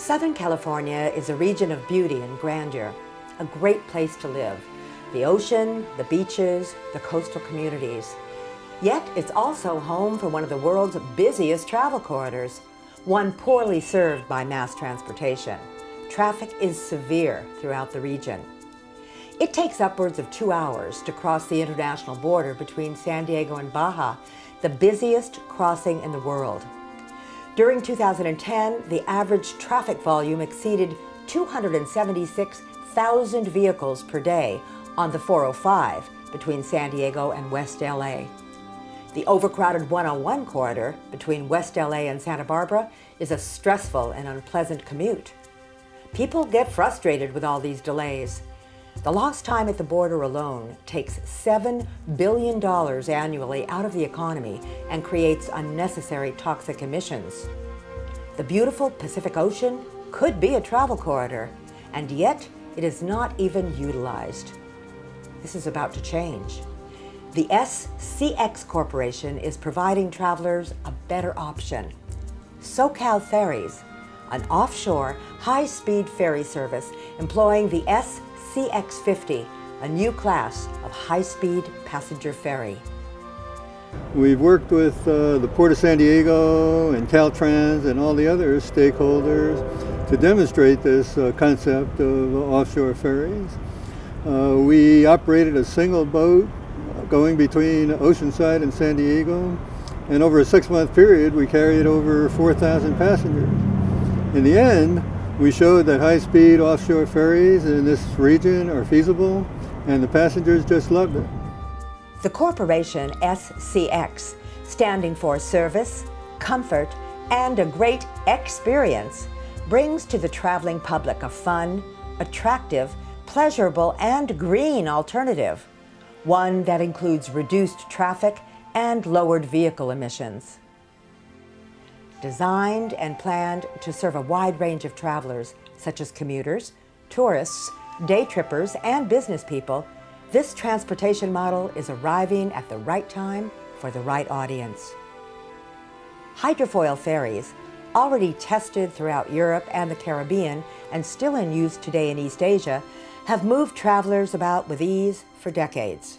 Southern California is a region of beauty and grandeur, a great place to live. The ocean, the beaches, the coastal communities. Yet it's also home for one of the world's busiest travel corridors, one poorly served by mass transportation. Traffic is severe throughout the region. It takes upwards of 2 hours to cross the international border between San Diego and Baja, the busiest crossing in the world. During 2010, the average traffic volume exceeded 276,000 vehicles per day on the 405 between San Diego and West LA. The overcrowded 101 corridor between West LA and Santa Barbara is a stressful and unpleasant commute. People get frustrated with all these delays. The lost time at the border alone takes $7 billion annually out of the economy and creates unnecessary toxic emissions. The beautiful Pacific Ocean could be a travel corridor, and yet it is not even utilized. This is about to change. The SCX Corporation is providing travelers a better option. SoCal Ferries, an offshore high-speed ferry service employing the SCX50, a new class of high-speed passenger ferry. We've worked with the Port of San Diego and Caltrans and all the other stakeholders to demonstrate this concept of offshore ferries. We operated a single boat going between Oceanside and San Diego, and over a 6-month period we carried over 4,000 passengers. In the end, we showed that high-speed offshore ferries in this region are feasible, and the passengers just loved it. The corporation SCX, standing for Service, Comfort, and a Great Experience, brings to the traveling public a fun, attractive, pleasurable, and green alternative, one that includes reduced traffic and lowered vehicle emissions. Designed and planned to serve a wide range of travelers, such as commuters, tourists, day trippers, and business people, this transportation model is arriving at the right time for the right audience. Hydrofoil ferries, already tested throughout Europe and the Caribbean and still in use today in East Asia, have moved travelers about with ease for decades.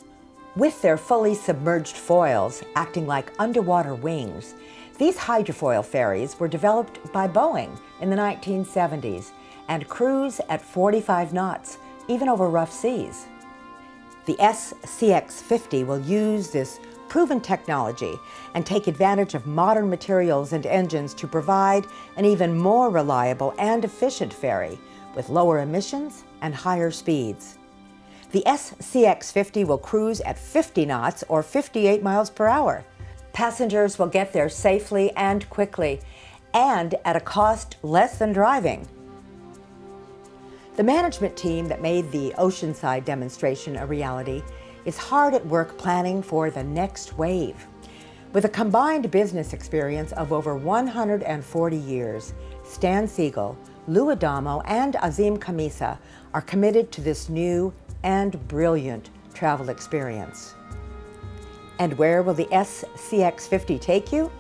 With their fully submerged foils acting like underwater wings, these hydrofoil ferries were developed by Boeing in the 1970s and cruise at 45 knots, even over rough seas. The SCX50 will use this proven technology and take advantage of modern materials and engines to provide an even more reliable and efficient ferry with lower emissions and higher speeds. The SCX50 will cruise at 50 knots or 58 miles per hour. Passengers will get there safely and quickly, and at a cost less than driving. The management team that made the Oceanside demonstration a reality is hard at work planning for the next wave. With a combined business experience of over 140 years, Stan Siegel, Lou Adamo, and Azim Khamisa are committed to this new and brilliant travel experience. And where will the SCX50 take you?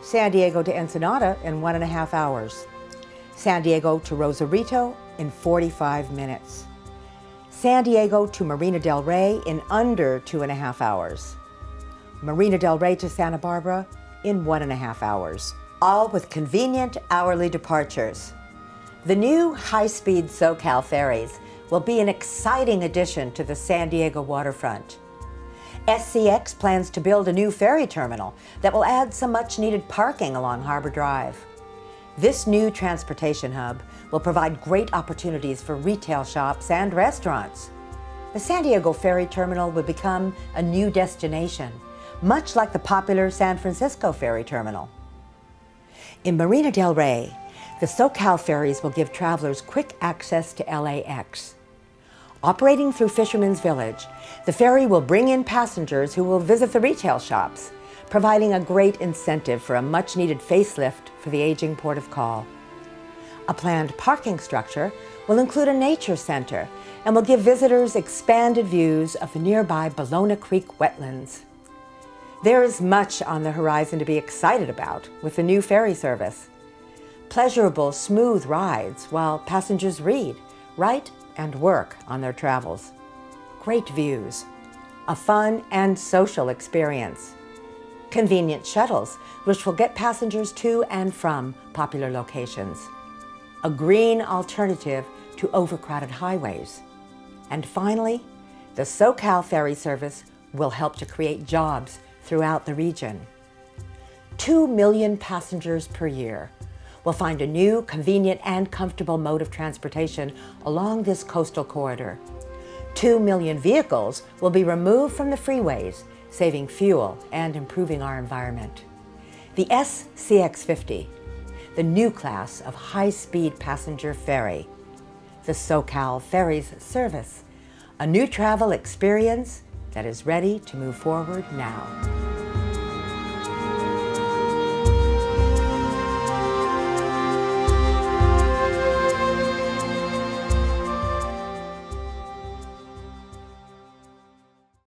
San Diego to Ensenada in 1.5 hours. San Diego to Rosarito in 45 minutes. San Diego to Marina del Rey in under 2.5 hours. Marina del Rey to Santa Barbara in 1.5 hours. All with convenient hourly departures. The new high-speed SoCal ferries will be an exciting addition to the San Diego waterfront. SCX plans to build a new ferry terminal that will add some much-needed parking along Harbor Drive. This new transportation hub will provide great opportunities for retail shops and restaurants. The San Diego Ferry Terminal will become a new destination, much like the popular San Francisco Ferry Terminal. In Marina del Rey, the SoCal ferries will give travelers quick access to LAX. Operating through Fisherman's Village, the ferry will bring in passengers who will visit the retail shops, providing a great incentive for a much-needed facelift for the aging port of call. A planned parking structure will include a nature center and will give visitors expanded views of the nearby Bologna Creek wetlands. There is much on the horizon to be excited about with the new ferry service. pleasurable, smooth rides while passengers read, write, and work on their travels. Great views, a fun and social experience. Convenient shuttles, which will get passengers to and from popular locations. A green alternative to overcrowded highways. And finally, the SoCal ferry service will help to create jobs throughout the region. 2 million passengers per year will find a new, convenient, and comfortable mode of transportation along this coastal corridor. 2 million vehicles will be removed from the freeways, saving fuel and improving our environment. The SCX50, the new class of high-speed passenger ferry. The SoCal Ferries service, a new travel experience that is ready to move forward now.